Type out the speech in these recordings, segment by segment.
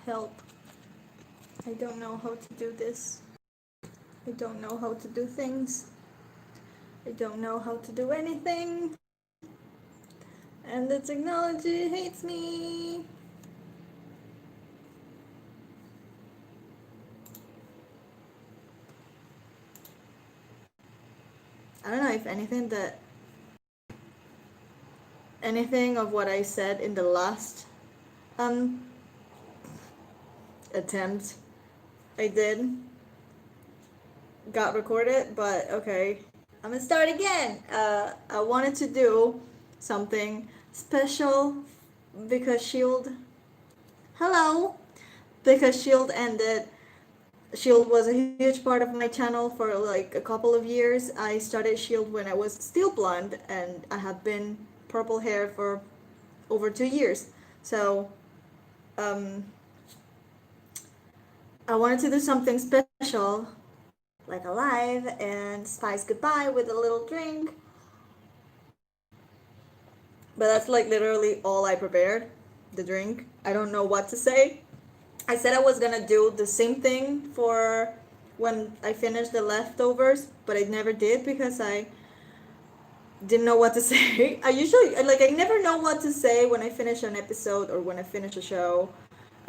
Help. I don't know how to do this. I don't know how to do things. I don't know how to do anything. And the technology hates me. I don't know if anything of what I said in the last attempt I did got recorded, but okay. I'm gonna start again. I wanted to do something special because Shield. Hello! Because Shield ended. Shield was a huge part of my channel for like a couple of years. I started Shield when I was still blonde, and I have been purple hair for over 2 years. So, I wanted to do something special, like a live and spice goodbye with a little drink. But that's like literally all I prepared, the drink. I don't know what to say. I said I was gonna do the same thing for when I finished the leftovers, but I never did because I didn't know what to say. I never know what to say when I finish an episode or when I finish a show.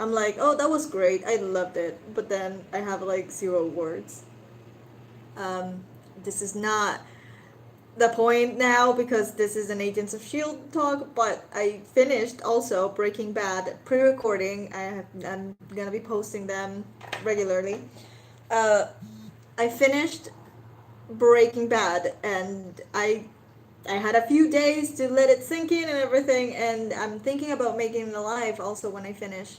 I'm like, oh, that was great. I loved it. But then I have like 0 words. This is not the point now because this is an Agents of S.H.I.E.L.D. talk, but I finished also Breaking Bad pre-recording. I'm gonna be posting them regularly. I finished Breaking Bad and I had a few days to let it sink in and everything, and I'm thinking about making it live also when I finish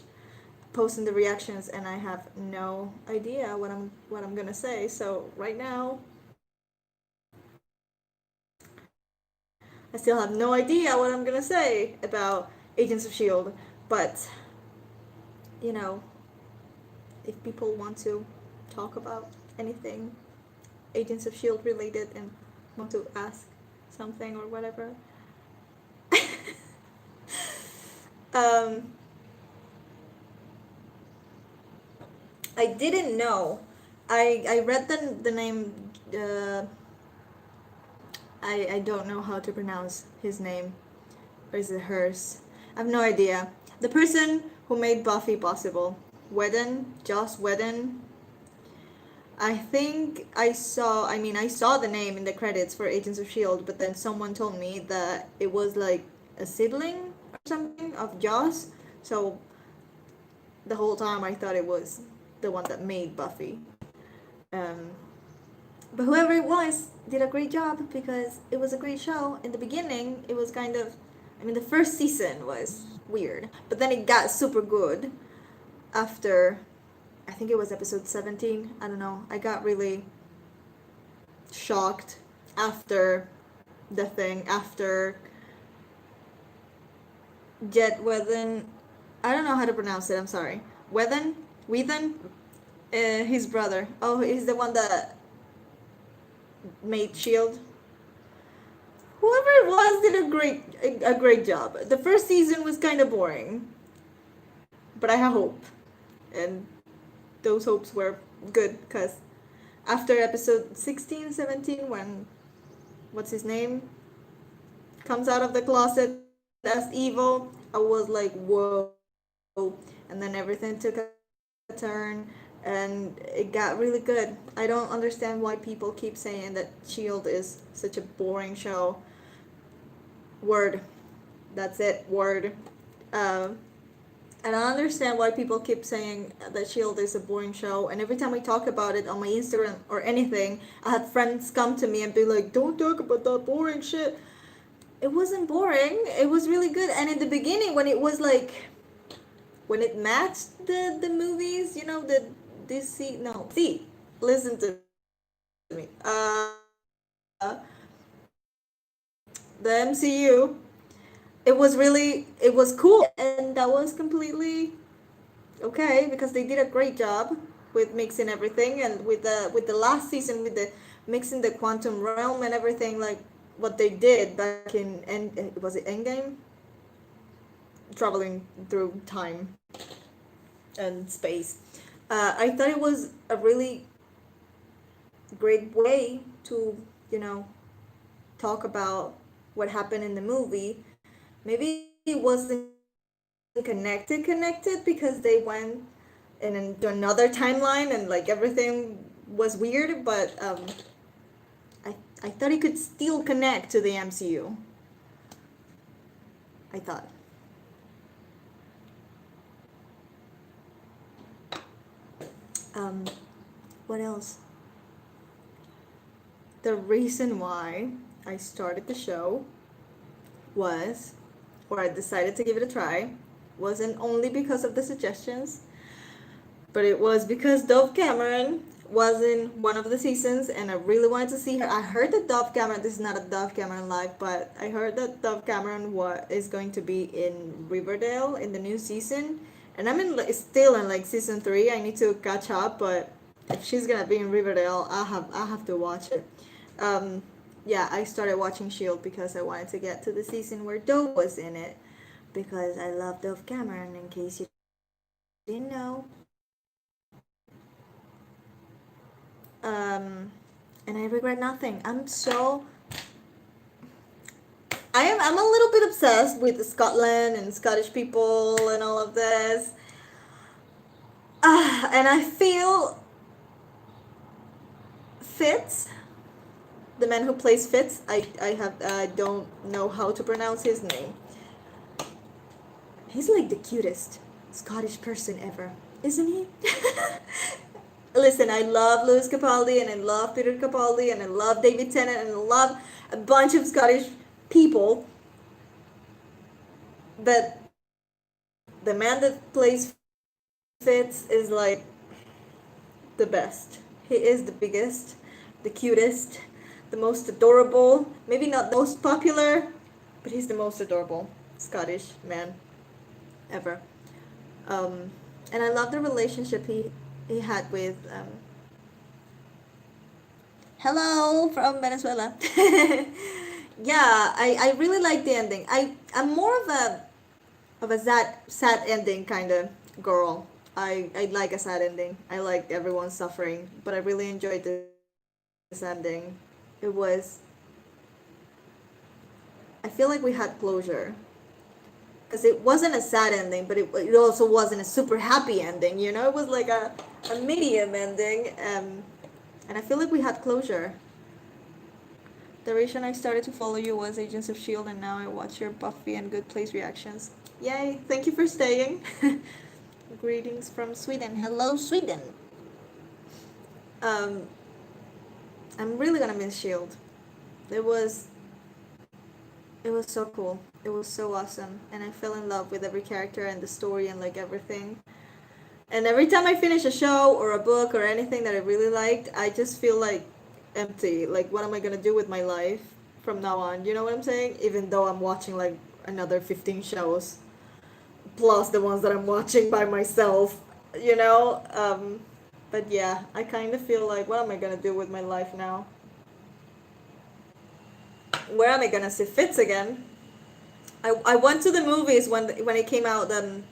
posting the reactions, and I have no idea what I'm gonna say. So right now I still have no idea what I'm gonna say about Agents of S.H.I.E.L.D. But, you know, if people want to talk about anything Agents of S.H.I.E.L.D. related and want to ask something or whatever. I didn't know. I read the name. I don't know how to pronounce his name. Or is it hers? I have no idea. The person who made Buffy possible. Joss Whedon. I think I saw the name in the credits for Agents of S.H.I.E.L.D., but then someone told me that it was like a sibling or something of Joss. So the whole time I thought it was the one that made Buffy. But whoever it was did a great job because it was a great show. In the beginning, it was kind of, the first season was weird, but then it got super good after, I think it was episode 17. I don't know. I got really shocked after after Jet Whedon. I don't know how to pronounce it. I'm sorry. Whedon, his brother. Oh, he's the one that made Shield. Whoever it was did a great job. The first season was kind of boring, but I have hope, and those hopes were good because after episode 16, 17, when what's his name comes out of the closet as evil, I was like, whoa. And then everything took a turn and it got really good. I don't understand why people keep saying that S.H.I.E.L.D. is such a boring show. Word. That's it. Word. And I understand why people keep saying that S.H.I.E.L.D. is a boring show. And every time I talk about it on my Instagram or anything, I had friends come to me and be like, don't talk about that boring shit. It wasn't boring. It was really good. And in the beginning, when it was like, when it matched the movies, the DC, no, see, listen to me. The MCU, it was cool, and that was completely okay because they did a great job with mixing everything, and with the last season with the mixing the quantum realm and everything, like what they did back in was it Endgame, traveling through time. and space. I thought it was a really great way to, you know, talk about what happened in the movie. Maybe it wasn't connected because they went into another timeline and like everything was weird, but I thought it could still connect to the MCU. I thought. Um, what else? The reason why I started the show was, or I decided to give it a try, wasn't only because of the suggestions, but it was because Dove Cameron was in one of the seasons and I really wanted to see her. I heard that Dove Cameron, this is not a Dove Cameron live, but I heard that Dove Cameron is going to be in Riverdale in the new season. And I'm still in like season 3. I need to catch up, but if she's gonna be in Riverdale, I have to watch it. Yeah, I started watching Shield because I wanted to get to the season where Dove was in it because I love Dove Cameron. In case you didn't know. And I regret nothing. I'm a little bit obsessed with Scotland and Scottish people and all of this. And I feel Fitz, the man who plays Fitz, I don't know how to pronounce his name. He's like the cutest Scottish person ever, isn't he? Listen, I love Lewis Capaldi and I love Peter Capaldi and I love David Tennant and I love a bunch of Scottish people. But the man that plays Fitz is like the best. He is the biggest, the cutest, the most adorable. Maybe not the most popular, but he's the most adorable Scottish man ever. And I love the relationship he had with hello from Venezuela. Yeah, I really like the ending. I'm more of a sad ending kind of girl. I like a sad ending. I like everyone suffering, but I really enjoyed this ending. It was, I feel like we had closure because it wasn't a sad ending, but it also wasn't a super happy ending. You know, it was like a medium ending, and I feel like we had closure. The reason I started to follow you was Agents of S.H.I.E.L.D. and now I watch your Buffy and Good Place reactions. Yay, thank you for staying. Greetings from Sweden. Hello, Sweden. I'm really gonna miss S.H.I.E.L.D. It was so cool. It was so awesome. And I fell in love with every character and the story and like everything. And every time I finish a show or a book or anything that I really liked, I just feel like empty. Like, what am I gonna do with my life from now on? You know what I'm saying? Even though I'm watching like another 15 shows, plus the ones that I'm watching by myself, you know? But yeah, I kind of feel like, what am I gonna do with my life now? Where am I gonna see Fitz again? I went to the movies when it came out, the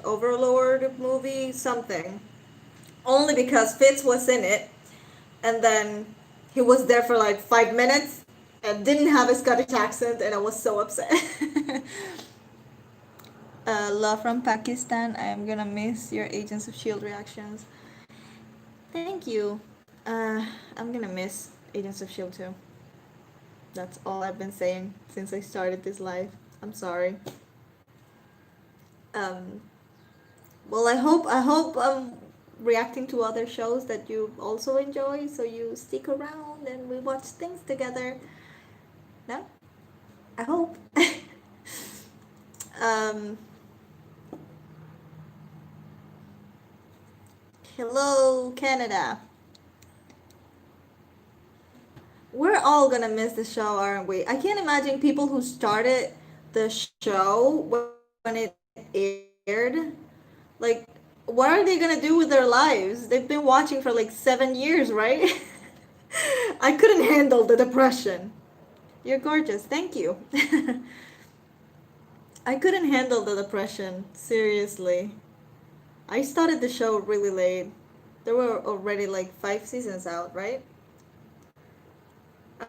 Overlord movie, something. Only because Fitz was in it, and then he was there for like 5 minutes and didn't have a Scottish accent, and I was so upset. Love from Pakistan. I am gonna miss your Agents of S.H.I.E.L.D. reactions. Thank you. I'm gonna miss Agents of S.H.I.E.L.D. too. That's all I've been saying since I started this live. I'm sorry. Well, I hope I'm reacting to other shows that you also enjoy, so you stick around and we watch things together. No? I hope. Hello, Canada. We're all gonna miss the show, aren't we? I can't imagine people who started the show when it aired. Like, what are they gonna do with their lives? They've been watching for like 7 years, right? I couldn't handle the depression. You're gorgeous. Thank you. I couldn't handle the depression. Seriously. I started the show really late. There were already like 5 seasons out, right?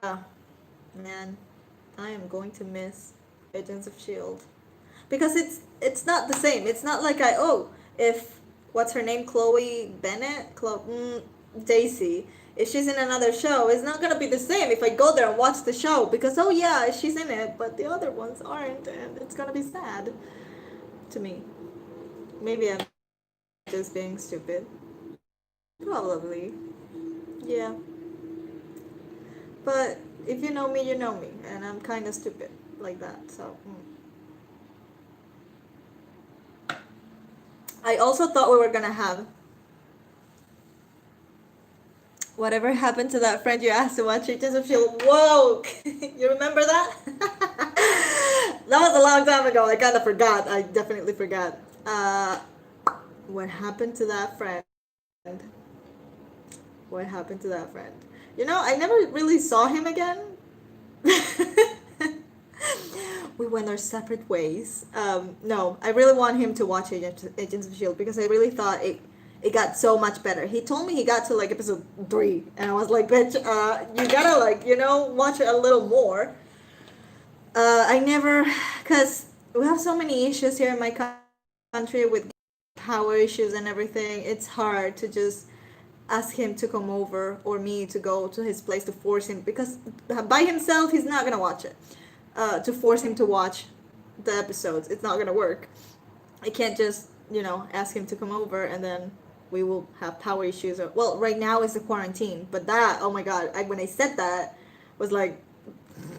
Ah, man, I am going to miss Agents of Shield because it's not the same. It's not like if what's her name, Chloe Bennett, Daisy. If she's in another show, it's not gonna be the same if I go there and watch the show because oh yeah, she's in it, but the other ones aren't, and it's gonna be sad to me. Maybe I'm just being stupid. Probably, yeah. But if you know me, you know me, and I'm kind of stupid like that. So I also thought we were gonna have whatever happened to that friend you asked to watch Agents of Shield. Whoa, you remember that? That was a long time ago. I kind of forgot. I definitely forgot. What happened to that friend? What happened to that friend? You know, I never really saw him again. We went our separate ways. No, I really want him to watch Agents of Shield because I really thought it got so much better. He told me he got to like episode 3, and I was like, bitch, you gotta like watch it a little more. I never, cause we have so many issues here in my country with power issues and everything. It's hard to just ask him to come over or me to go to his place to force him because by himself he's not gonna watch it. To force him to watch the episodes, it's not gonna work. I can't just ask him to come over and then we will have power issues. Well, right now it's the quarantine, but that oh my god, when I said that was like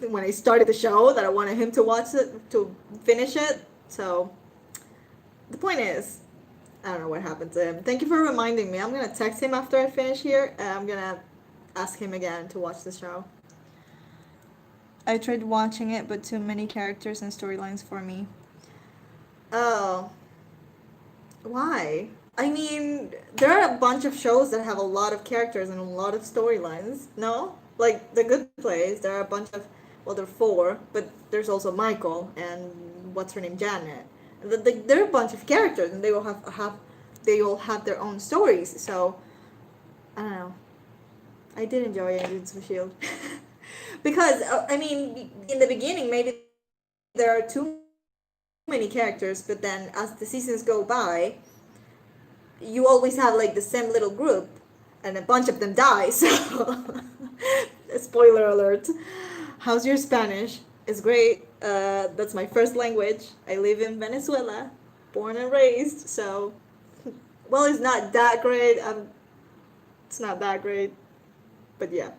when I started the show that I wanted him to watch it to finish it. So the point is, I don't know what happened to him. Thank you for reminding me. I'm gonna text him after I finish here, and I'm gonna ask him again to watch the show. I tried watching it, but too many characters and storylines for me. Oh, why? I mean, there are a bunch of shows that have a lot of characters and a lot of storylines. No, like The Good Place. There are a bunch of, well, there are 4, but there's also Michael and what's her name, Janet. There are a bunch of characters, and they all have their own stories. So I don't know. I did enjoy Agents of Shield because I mean, in the beginning, maybe there are too many characters, but then as the seasons go by, you always have like the same little group, and a bunch of them die. So, spoiler alert. How's your Spanish? It's great. That's my first language. I live in Venezuela, born and raised. So, well, it's not that great. It's not that great, but yeah.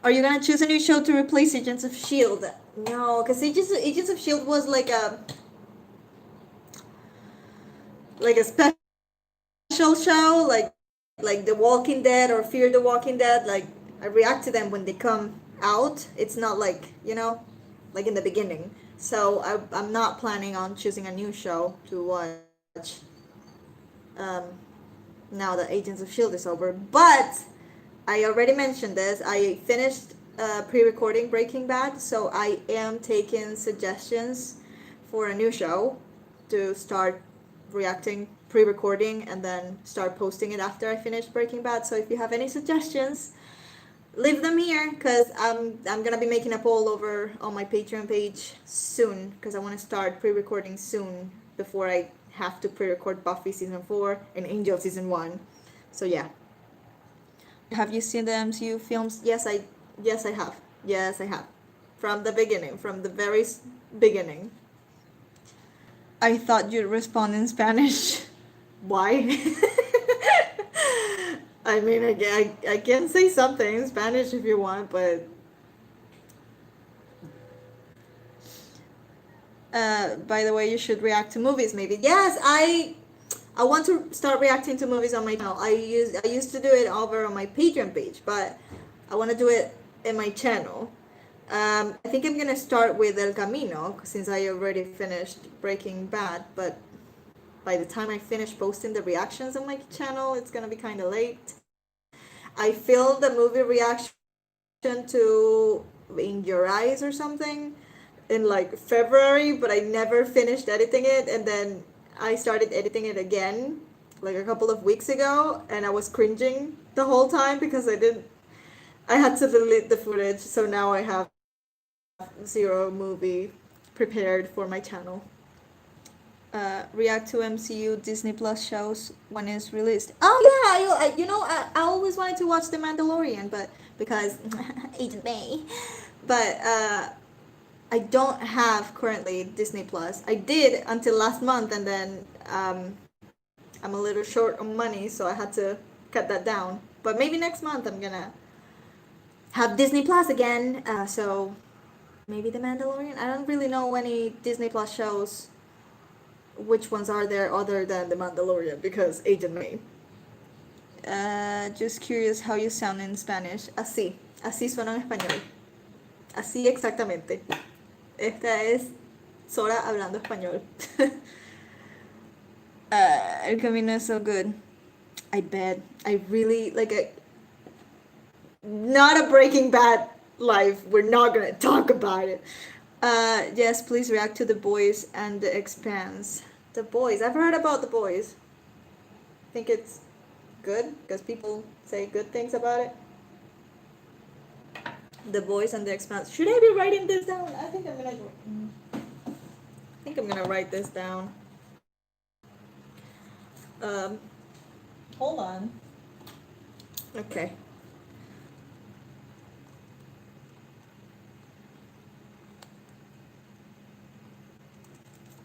Are you gonna choose a new show to replace Agents of Shield? No, because Agents of Shield was like a special show, like The Walking Dead or Fear the Walking Dead. Like I react to them when they come out. It's not like like in the beginning. So I'm not planning on choosing a new show to watch. Um, Now that Agents of Shield is over, but I already mentioned this. I finished pre-recording Breaking Bad, so I am taking suggestions for a new show to start reacting, pre-recording, and then start posting it after I finish Breaking Bad. So if you have any suggestions, leave them here because I'm gonna be making a poll over on my Patreon page soon because I want to start pre-recording soon before I have to pre-record Buffy season 4 and Angel season 1. So yeah. Have you seen the MCU films? Yes, I have. Yes, I have. From the beginning, from the very beginning. I thought you'd respond in Spanish. Why? I mean, I can say something in Spanish if you want, but by the way, you should react to movies maybe. Yes, I want to start reacting to movies on my channel. I used to do it over on my Patreon page, but I want to do it in my channel. I think I'm gonna start with El Camino since I already finished Breaking Bad, but by the time I finish posting the reactions on my channel, it's gonna be kind of late. I filmed the movie reaction to In Your Eyes or something in like February, but I never finished editing it, and then I started editing it again like a couple of weeks ago, and I was cringing the whole time because I had to delete the footage, so now I have zero movie prepared for my channel. React to MCU Disney Plus shows when it's released. Oh yeah, I always wanted to watch The Mandalorian, but because Agent May, but I don't have currently Disney Plus. I did until last month, and then I'm a little short on money, so I had to cut that down. But maybe next month I'm gonna have Disney Plus again. So maybe The Mandalorian. I don't really know any Disney Plus shows. Which ones are there other than The Mandalorian? Because Agent May. Just curious how you sound in Spanish. Así suena en español. Así exactamente. Esta es Sora hablando español. El Camino is so good. I bet. I really like it. Not a Breaking Bad live. We're not gonna talk about it. Yes, please react to The Boys and The Expanse. The Boys. I've heard about The Boys. I think it's good because people say good things about it. The Boys and The Expanse. Should I be writing this down? I think I'm gonna write this down. Hold on. Okay.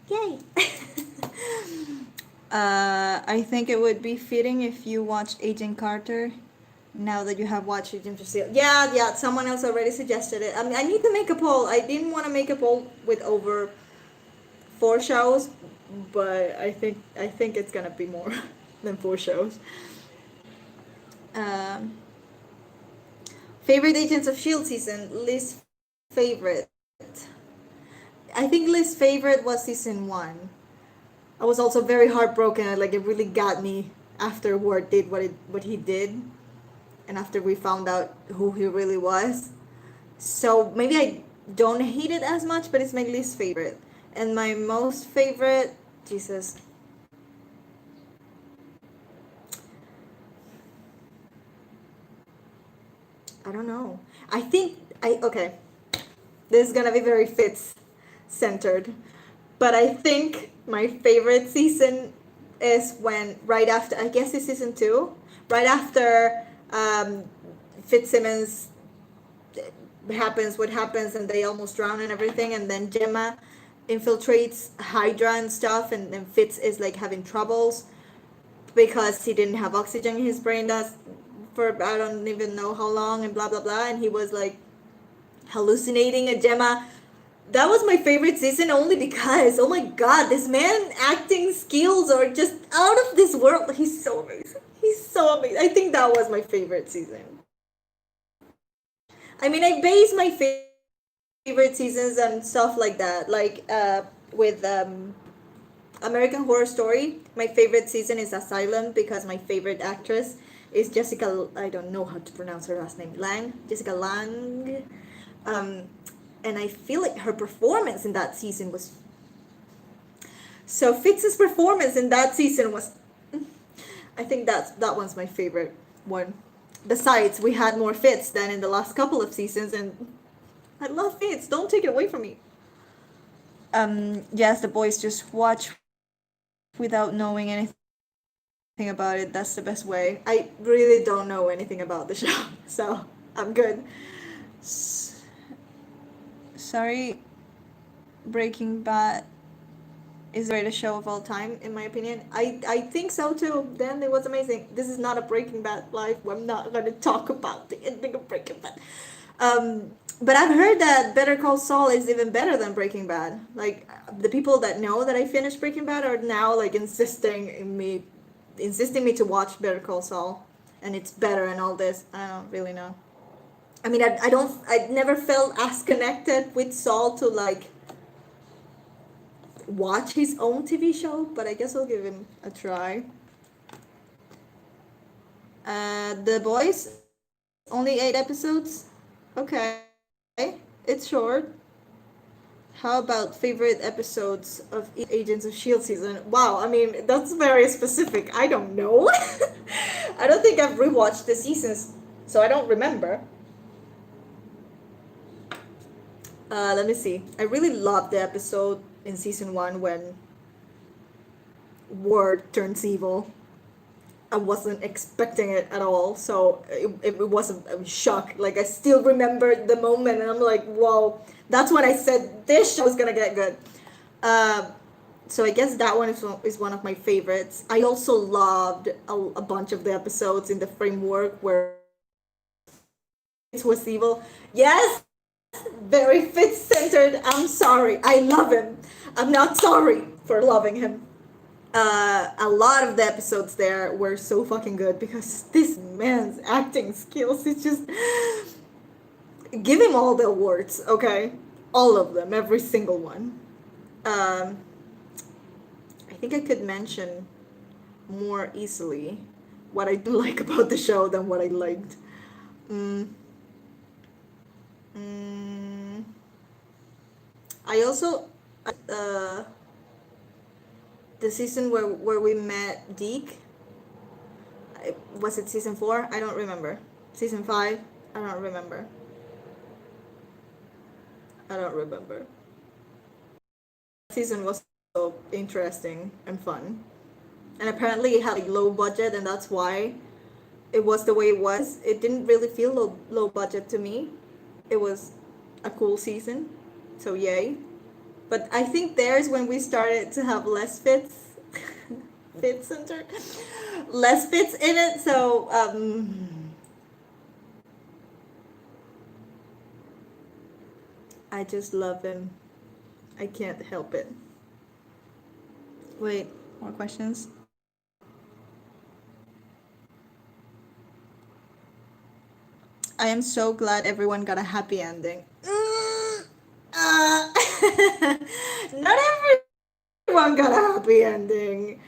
Yay! I think it would be fitting if you watched Agent Carter now that you have watched Agent of S.H.I.E.L.D. Yeah, someone else already suggested it. I mean, I need to make a poll. I didn't want to make a poll with over 4 shows, but I think it's gonna be more than 4 shows. Favorite Agents of S.H.I.E.L.D. season, least favorite. I think least favorite was season 1. I was also very heartbroken. Like, it really got me after Ward did what he did, and after we found out who he really was. So maybe I don't hate it as much, but it's my least favorite. And my most favorite, Jesus. I don't know. Okay. This is gonna be very Fitz centered. But I think my favorite season is when, right after, I guess it's season 2, right after Fitzsimmons happens what happens and they almost drown and everything, and then Gemma infiltrates Hydra and stuff, and then Fitz is like having troubles because he didn't have oxygen in his brain for I don't even know how long, and blah blah blah, and he was like hallucinating a Gemma. That was my favorite season only because, oh my god, this man acting skills are just out of this world. He's so amazing. He's so amazing. I think that was my favorite season. I mean, I base my favorite seasons and stuff like that. Like with American Horror Story, my favorite season is Asylum because my favorite actress is Jessica. I don't know how to pronounce her last name. Jessica Lange. And I feel like her performance in that season was. So Fitz's performance in that season was. I think that one's my favorite one. Besides, we had more Fitz than in the last couple of seasons, and I love Fitz. Don't take it away from me. Yes, The Boys, just watch without knowing anything about it. That's the best way. I really don't know anything about the show, so I'm good. Sorry, Breaking Bad is the greatest show of all time, in my opinion. I think so too. Then it was amazing. This is not a Breaking Bad live. I'm not gonna talk about the ending of Breaking Bad. But I've heard that Better Call Saul is even better than Breaking Bad. Like, the people that know that I finished Breaking Bad are now like insisting me to watch Better Call Saul, and it's better and all this. I don't really know. I mean, I never felt as connected with Saul to like watch his own TV show, but I guess I'll give him a try. The Boys, only 8 episodes. Okay, it's short. How about favorite episodes of Agents of Shield season? Wow, I mean that's very specific. I don't know. I don't think I've rewatched the seasons, so I don't remember. Let me see. I really loved the episode in season one when Ward turns evil. I wasn't expecting it at all, so it was a shock. Like I still remember the moment, and I'm like, "Whoa!" That's when I said this show is gonna get good. Uh, so I guess that one is one of my favorites. I also loved a bunch of the episodes in the framework where it was evil. Yes, very Fitz centered. I'm sorry. I love him. I'm not sorry for loving him. A lot of the episodes there were so fucking good because this man's acting skills is just give him all the awards, okay? All of them, every single one. I think I could mention more easily what I didn't like about the show than what I liked. Mm, mm, I also uh, the season where we met Deke. Was it season 4? I don't remember. Season 5? I don't remember. I don't remember. Season was so interesting and fun. And apparently it had a low budget, and that's why it was the way it was. It didn't really feel low budget to me. It was a cool season. So yay. But I think there's when we started to have less fits. Fits center. Less fits in it, so I just love him. I can't help it. Wait, more questions? I am so glad everyone got a happy ending. Not everyone got a happy ending.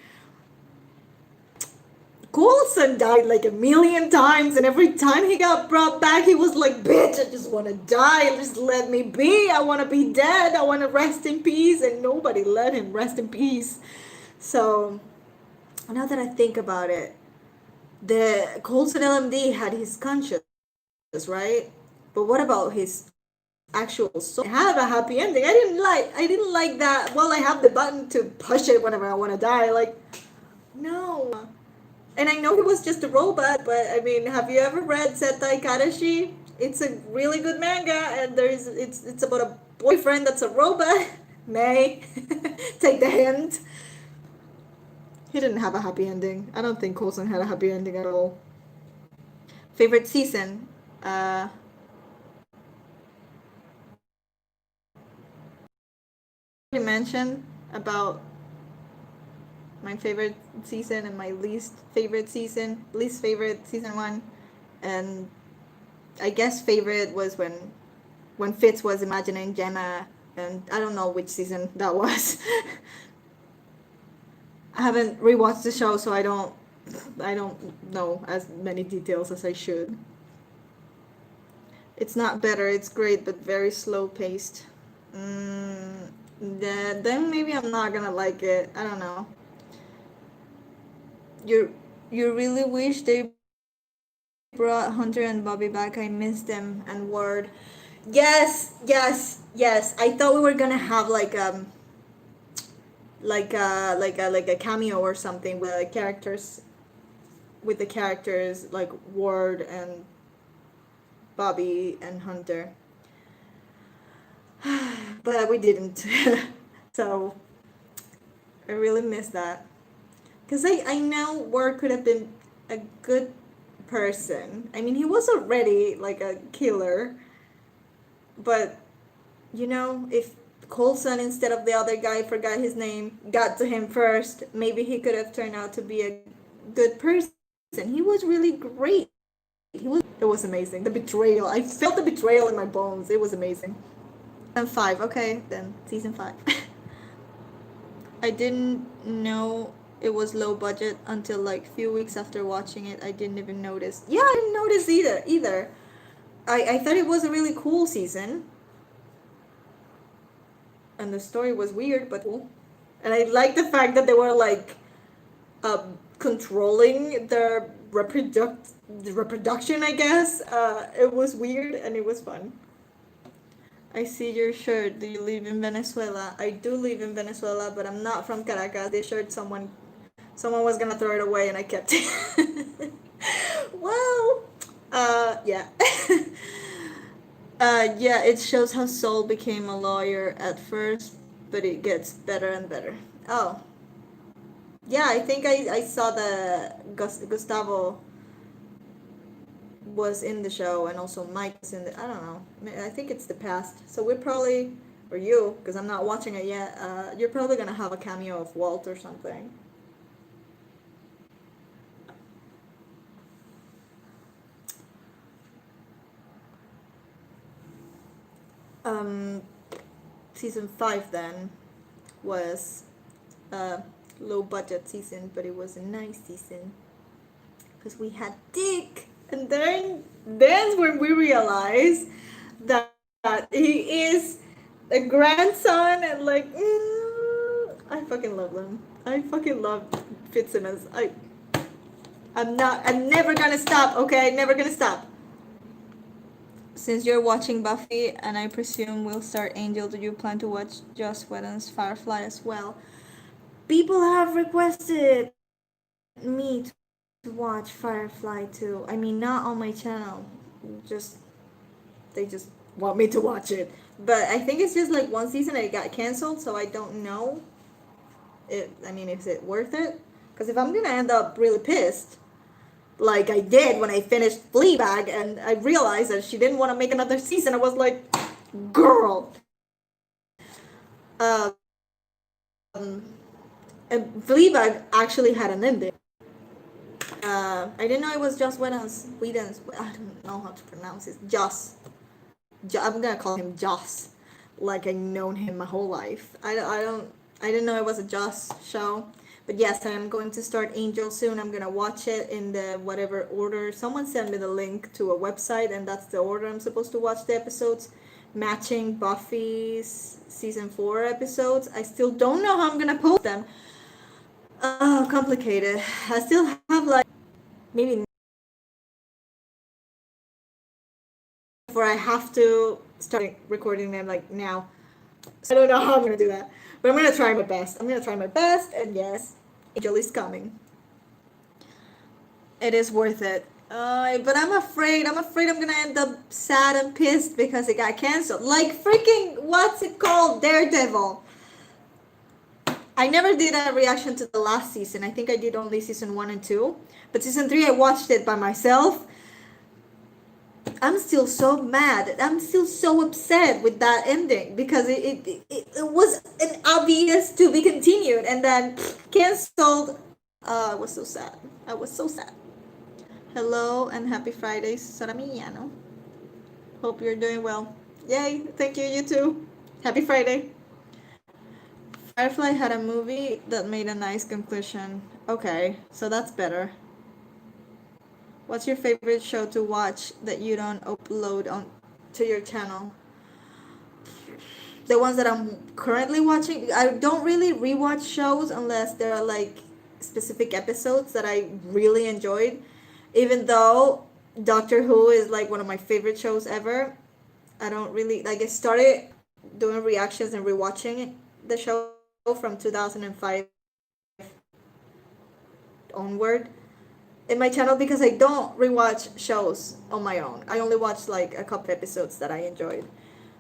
Coulson died like a million times, and every time he got brought back, he was like, "Bitch, I just want to die. Just let me be. I want to be dead. I want to rest in peace." And nobody let him rest in peace. So, now that I think about it, the Coulson LMD had his conscience, right? But what about his actual soul? I have a happy ending. I didn't like that. Well, I have the button to push it whenever I want to die. Like, no. And I know he was just a robot, but I mean, have you ever read Setai Karashi? It's a really good manga, and it's about a boyfriend that's a robot. May take the hint. He didn't have a happy ending. I don't think Coulson had a happy ending at all. Favorite season? I mentioned about my favorite season and my least favorite season. Least favorite season 1, and I guess favorite was when Fitz was imagining Jenna, and I don't know which season that was. I haven't rewatched the show, so I don't know as many details as I should. It's not better, it's great, but very slow paced. Then maybe I'm not gonna like it. I don't know. You really wish they brought Hunter and Bobby back. I missed them and Ward. Yes, yes, yes. I thought we were gonna have like a cameo or something with the characters like Ward and Bobby and Hunter. But we didn't. So I really miss that. Because I know Ward could have been a good person. I mean, he was already like a killer. But, if Coulson, instead of the other guy, forgot his name, got to him first, maybe he could have turned out to be a good person. He was really great. It was amazing. The betrayal. I felt the betrayal in my bones. It was amazing. And 5. Okay, then season 5. I didn't know it was low budget until like few weeks after watching it. I didn't even notice. Yeah, I didn't notice either. I thought it was a really cool season. and the story was weird but cool. And I like the fact that they were like controlling their reproduction, I guess. It was weird and it was fun. I see your shirt. Do you live in Venezuela? I do live in Venezuela, but I'm not from Caracas. This shirt, someone was gonna throw it away, and I kept it. Well, yeah. Yeah, it shows how Saul became a lawyer at first, but it gets better and better. Oh, yeah, I think I saw the Gustavo was in the show, and also Mike was in the. I don't know. I think it's the past. So we're probably, or you, because I'm not watching it yet. You're probably gonna have a cameo of Walt or something. Um, season 5 then was a low budget season, but it was a nice season because we had Dick, and then when we realized that he is a grandson, and like I fucking love them. I fucking love Fitzsimmons. I'm never gonna stop. Okay, never gonna stop. Since you're watching Buffy, and I presume we'll start Angel, do you plan to watch Joss Whedon's Firefly as well? People have requested me to watch Firefly too. I mean, not on my channel. They just want me to watch it. But I think it's just like one season and it got canceled, so I don't know. Is it worth it? Because if I'm gonna end up really pissed, like I did when I finished Fleabag, and I realized that she didn't want to make another season. I was like, girl. And Fleabag actually had an ending. I didn't know it was Joss Whedon's. I don't know how to pronounce it. I'm gonna call him Joss, like I've known him my whole life. I didn't know it was a Joss show. But yes, I am going to start Angel soon. I'm gonna watch it in the whatever order. Someone sent me the link to a website, and that's the order I'm supposed to watch the episodes, matching Buffy's season 4 episodes. I still don't know how I'm gonna post them. Oh, complicated. I still have like maybe before I have to start recording them like now. So I don't know how I'm gonna do that. But I'm gonna try my best. And yes, Angel is coming. It is worth it. But I'm afraid I'm gonna end up sad and pissed because it got canceled. Like freaking, what's it called? Daredevil. I never did a reaction to the last season. I think I did only season 1 and 2. But season 3 I watched it by myself. I'm still so mad. I'm still so upset with that ending because it was an obvious to be continued and then canceled. I was so sad. Hello and happy Friday, Saramillano. Hope you're doing well. Yay, thank you, you too. Happy Friday. Firefly had a movie that made a nice conclusion. Okay, so that's better. What's your favorite show to watch that you don't upload on to your channel? The ones that I'm currently watching, I don't really rewatch shows unless there are like specific episodes that I really enjoyed. Even though Doctor Who is like one of my favorite shows ever, I don't really like. I started doing reactions and rewatching the show from 2005 onward in my channel because I don't rewatch shows on my own. I only watch like a couple episodes that I enjoyed.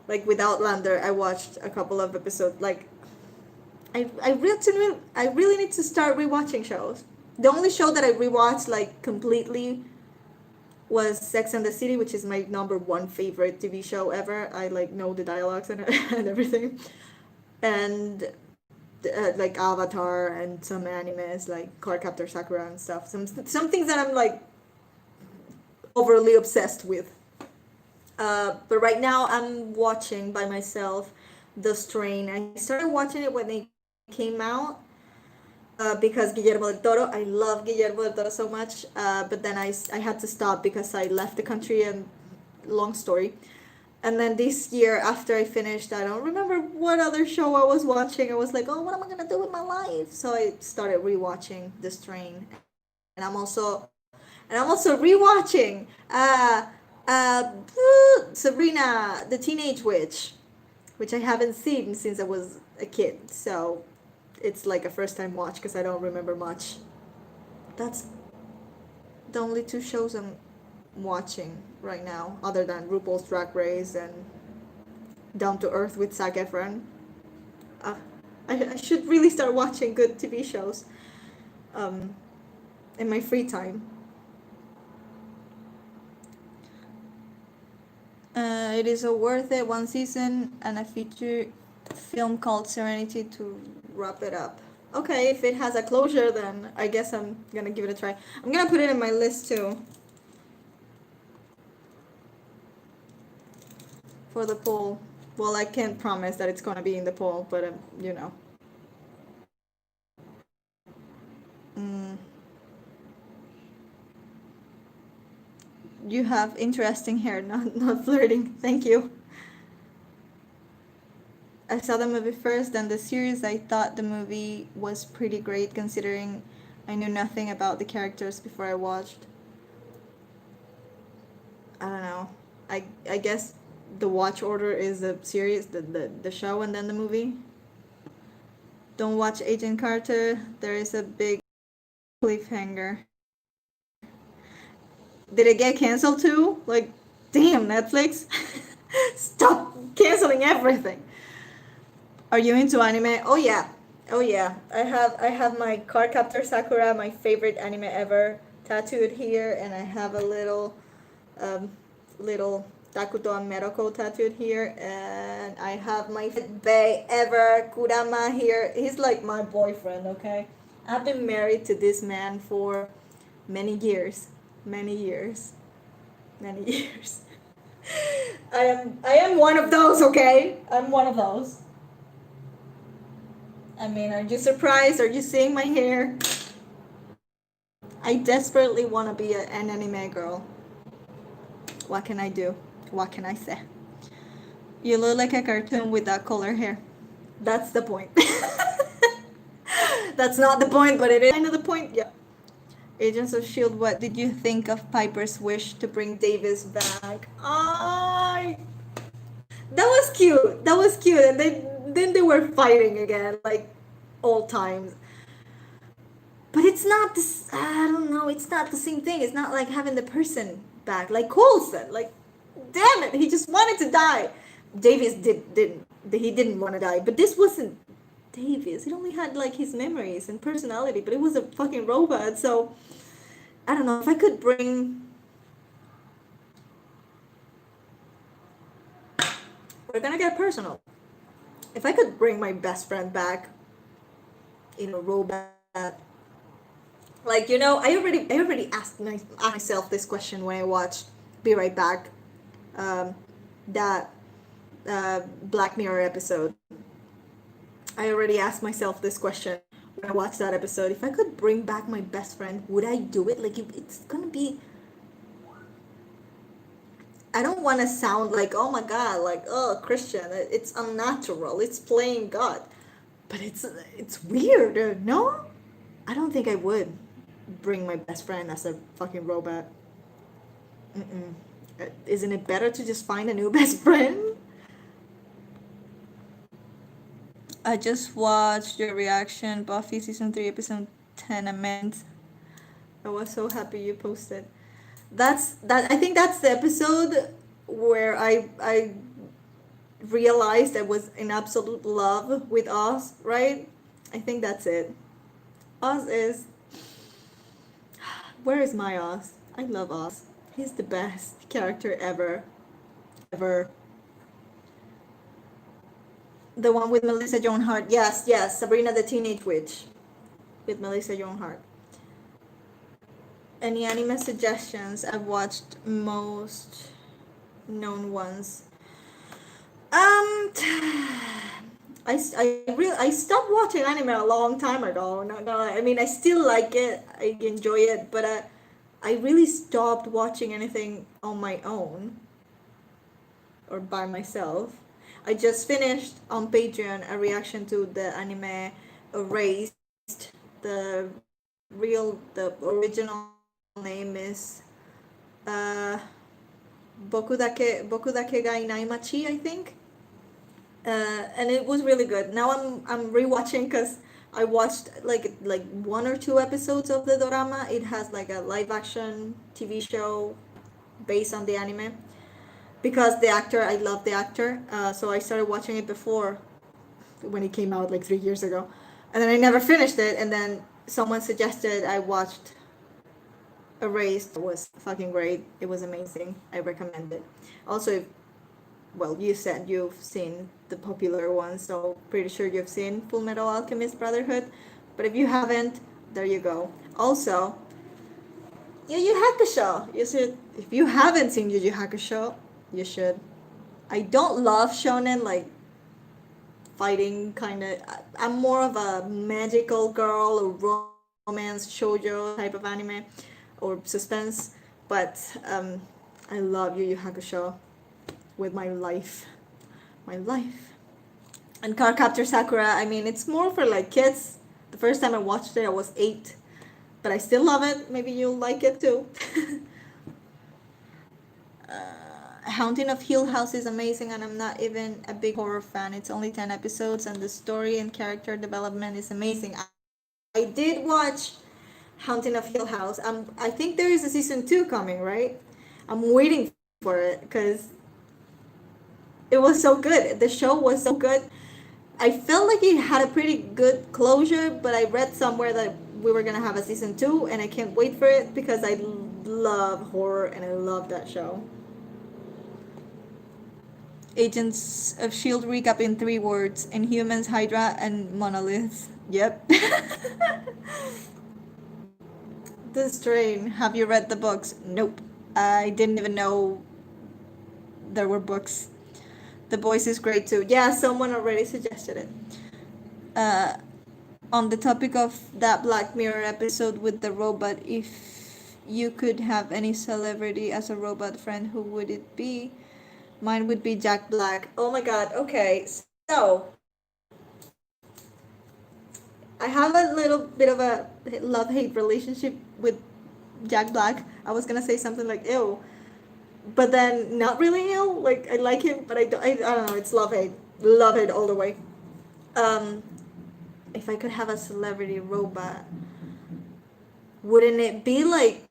Like with Outlander, I watched a couple of episodes. Like I really need to start rewatching shows. The only show that I rewatched like completely was Sex and the City, which is my number 1 favorite TV show ever. I like know the dialogues and, and everything. And like Avatar and some animes like Cardcaptor Sakura and stuff. Some things that I'm like overly obsessed with. But right now I'm watching by myself The Strain. I started watching it when it came out because Guillermo del Toro. I love Guillermo del Toro so much. But then I had to stop because I left the country and long story. And then this year, after I finished, I don't remember what other show I was watching. I was like, oh, what am I gonna do with my life? So I started rewatching The Strain, and I'm also rewatching uh, Sabrina, the Teenage Witch, which I haven't seen since I was a kid. So it's like a first time watch because I don't remember much. That's the only two shows I'm watching right now, other than RuPaul's Drag Race and Down to Earth with Zac Efron. Uh, I should really start watching good TV shows um, in my free time. It is a worth it one season and a feature film called Serenity to wrap it up. Okay, if it has a closure, then I guess I'm gonna give it a try. I'm gonna put it in my list too for the poll. Well, I can't promise that it's gonna be in the poll, but you know. Mm. You have interesting hair, not flirting. Thank you. I saw the movie first, then the series. I thought the movie was pretty great considering I knew nothing about the characters before I watched. I don't know. I guess the watch order is the series, the show, and then the movie. Don't watch Agent Carter. There is a big cliffhanger. Did it get canceled too? Like, damn, Netflix. Stop canceling everything. Are you into anime? Oh yeah. Oh yeah. I have my Cardcaptor Sakura, my favorite anime ever, tattooed here, and I have a um little Takuto and Meroko tattooed here, and I have my bae ever, Kurama, here. He's like my boyfriend, okay? I've been married to this man for many years. Many years. Many years. I am one of those, okay? I'm one of those. I mean, are you surprised? Are you seeing my hair? I desperately want to be an anime girl. What can I do? What can I say? You look like a cartoon with that color hair. That's the point. That's not the point, but it is kind of the point. Yeah. Agents of S.H.I.E.L.D., what did you think of Piper's wish to bring Davis back? That was cute. That was cute. And then they were fighting again, like all times. But it's not this. I don't know. It's not the same thing. It's not like having the person back, like Coulson. Like, damn it, he just wanted to die. Davis didn't. He didn't want to die. But this wasn't Davis. It only had like his memories and personality, but it was a fucking robot. So I don't know if I could bring. We're gonna get personal. If I could bring my best friend back in a robot, like I already asked myself this question when I watched Be Right Back, that Black Mirror episode. I already asked myself this question when I watched that episode. If I could bring back my best friend, would I do it? Like, it's gonna be. I don't want to sound like, oh my god, like, oh, Christian. It's unnatural. It's playing God, but it's weird. No, I don't think I would bring my best friend as a fucking robot. Mm-mm. Isn't it better to just find a new best friend? I just watched your reaction, Buffy season 3, episode 10, Amend. I was so happy you posted. I think that's the episode where I realized I was in absolute love with Oz, right? I think that's it. Oz is. Where is my Oz? I love Oz. He's the best character ever. Ever. The one with Melissa Joan Hart. Yes, yes. Sabrina the Teenage Witch. With Melissa Joan Hart. Any anime suggestions? I've watched most known ones. I stopped watching anime a long time ago. No, I mean I still like it. I enjoy it, but I really stopped watching anything on my own. or by myself. I just finished on Patreon a reaction to the anime Erased. The original name is uh, Boku Dake ga Inai Machi, I think. And it was really good. Now I'm rewatching because I watched like one or two episodes of the drama. It has like a live action TV show based on the anime because the actor, I love the actor. So I started watching it before when it came out like 3 years ago, and then I never finished it. And then someone suggested I watched Erased. It was fucking great. It was amazing. I recommend it. Also, if, well, you said you've seen the popular ones, so pretty sure you've seen Full Metal Alchemist Brotherhood. But if you haven't, there you go. Also, Yu Yu Hakusho. You should. If you haven't seen Yu Yu Hakusho, you should. I don't love shonen like fighting kind of. I'm more of a magical girl or romance shoujo type of anime or suspense, but I love Yu Yu Hakusho with my life. My life. And Cardcaptor Sakura, I mean, it's more for like kids. The first time I watched it, I was 8, but I still love it. Maybe you'll like it too. Haunting of Hill House is amazing, and I'm not even a big horror fan. It's only 10 episodes, and the story and character development is amazing. I did watch Haunting of Hill House. I think there is a season 2 coming, right? I'm waiting for it because it was so good. The show was so good. I felt like it had a pretty good closure, but I read somewhere that we were gonna have a season 2, and I can't wait for it because I love horror and I love that show. Agents of S.H.I.E.L.D. recap in 3 words: Inhumans, Hydra, and Monoliths. Yep. The Strain. Have you read the books? Nope. I didn't even know there were books. The Boys is great too. Yeah, someone already suggested it. On the topic of that Black Mirror episode with the robot, if you could have any celebrity as a robot friend, who would it be? Mine would be Jack Black. Oh my god, okay. So, I have a little bit of a love-hate relationship with Jack Black. I was gonna say something like, ew. But then, not really ew. Like, I like him, but I don't know. It's love-hate. Love-hate all the way. Um, if I could have a celebrity robot, wouldn't it be like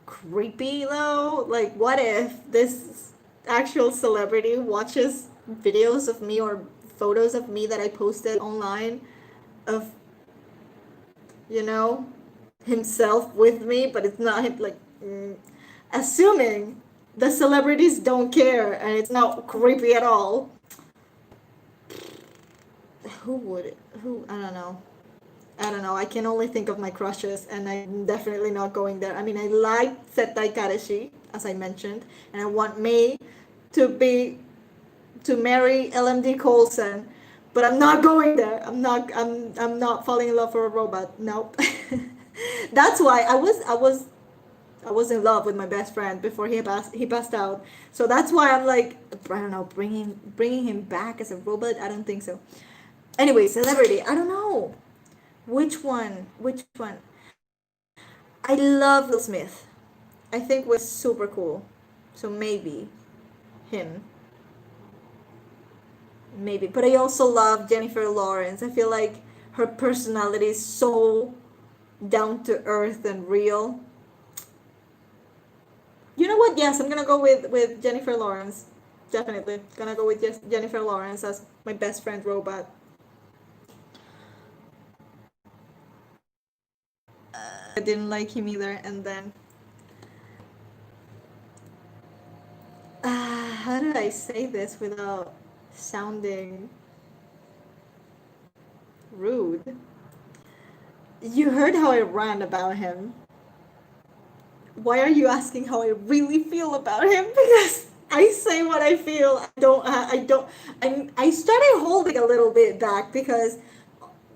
creepy though? Like, what if this actual celebrity watches videos of me or photos of me that I posted online of, you know, himself with me, but it's not him, like, assuming the celebrities don't care and it's not creepy at all. Who would it? Who? I don't know. I don't know. I can only think of my crushes, and I'm definitely not going there. I mean, I like Setai Kareshi, as I mentioned, and I want May to be to marry LMD Coulson, but I'm not going there. I'm not falling in love for a robot. Nope. That's why I was in love with my best friend before he passed out. So that's why I'm like, I don't know, bringing him back as a robot. I don't think so. Anyway, celebrity. I don't know. Which one? Which one? I love Will Smith. I think was super cool. So maybe him. Maybe. But I also love Jennifer Lawrence. I feel like her personality is so down to earth and real. You know what? Yes, I'm gonna go with Jennifer Lawrence. Definitely. Gonna go with Jennifer Lawrence as my best friend robot. I didn't like him either, and then how do I say this without sounding rude? You heard how I ran about him. Why are you asking how I really feel about him? Because I say what I feel. I started holding a little bit back because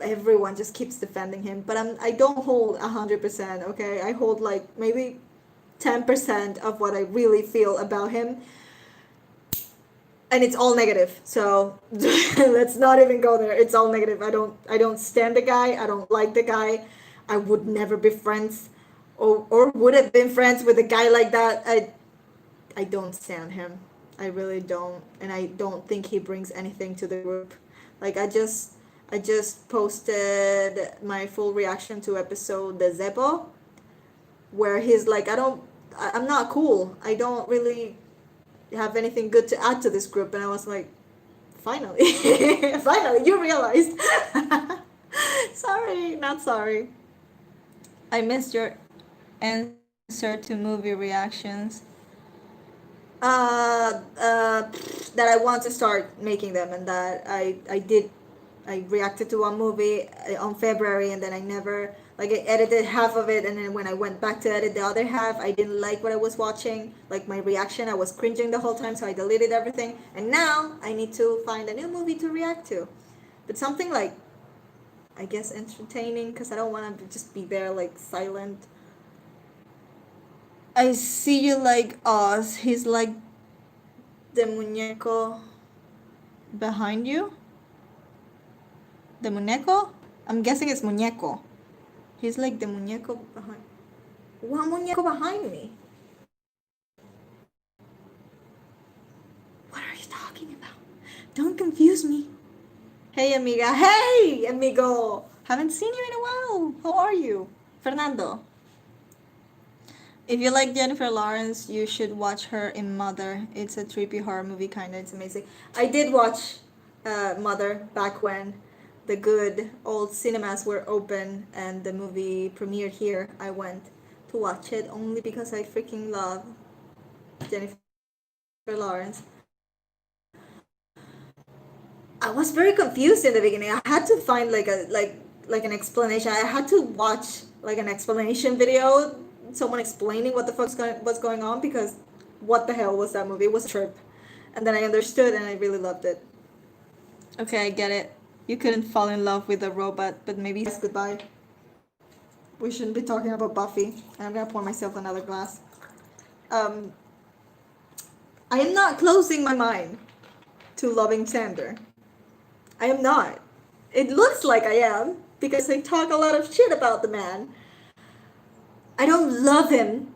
everyone just keeps defending him, but I don't hold 100%. Okay, I hold like maybe 10% of what I really feel about him. and it's all negative. So let's not even go there. It's all negative. I don't stand the guy. I don't like the guy. I would never be friends, or would have been friends with a guy like that. I don't stand him. I really don't, and I don't think he brings anything to the group. Like I just posted my full reaction to episode the DjPaw, where he's like, I'm not cool. I don't really have anything good to add to this group, and I was like, finally, finally, you realized. Sorry, not sorry. I missed your answer to movie reactions. That I want to start making them, and that I did. I reacted to one movie on February, and then I never, like, I edited half of it, and then when I went back to edit the other half, I didn't like what I was watching, like my reaction. I was cringing the whole time, so I deleted everything, and now I need to find a new movie to react to, but something like, I guess, entertaining, because I don't want to just be there like silent. I see you like Oz. He's like the muñeco behind you. The muñeco? I'm guessing it's muñeco. He's like the muñeco behind. What muñeco behind me? What are you talking about? Don't confuse me. Hey, amiga. Hey, amigo. Haven't seen you in a while. How are you? Fernando. If you like Jennifer Lawrence, you should watch her in Mother. It's a trippy horror movie, kinda. It's amazing. I did watch Mother back when the good old cinemas were open and the movie premiered here. I went to watch it only because I freaking love Jennifer Lawrence. I was very confused in the beginning. I had to find like an explanation. I had to watch like an explanation video, someone explaining what the was going on, because what the hell was that movie? It was a trip. And then I understood and I really loved it. Okay, I get it. You couldn't fall in love with a robot, but maybe goodbye. We shouldn't be talking about Buffy. I'm gonna pour myself another glass. I am not closing my mind to loving Xander. I am not. It looks like I am, because I talk a lot of shit about the man. I don't love him.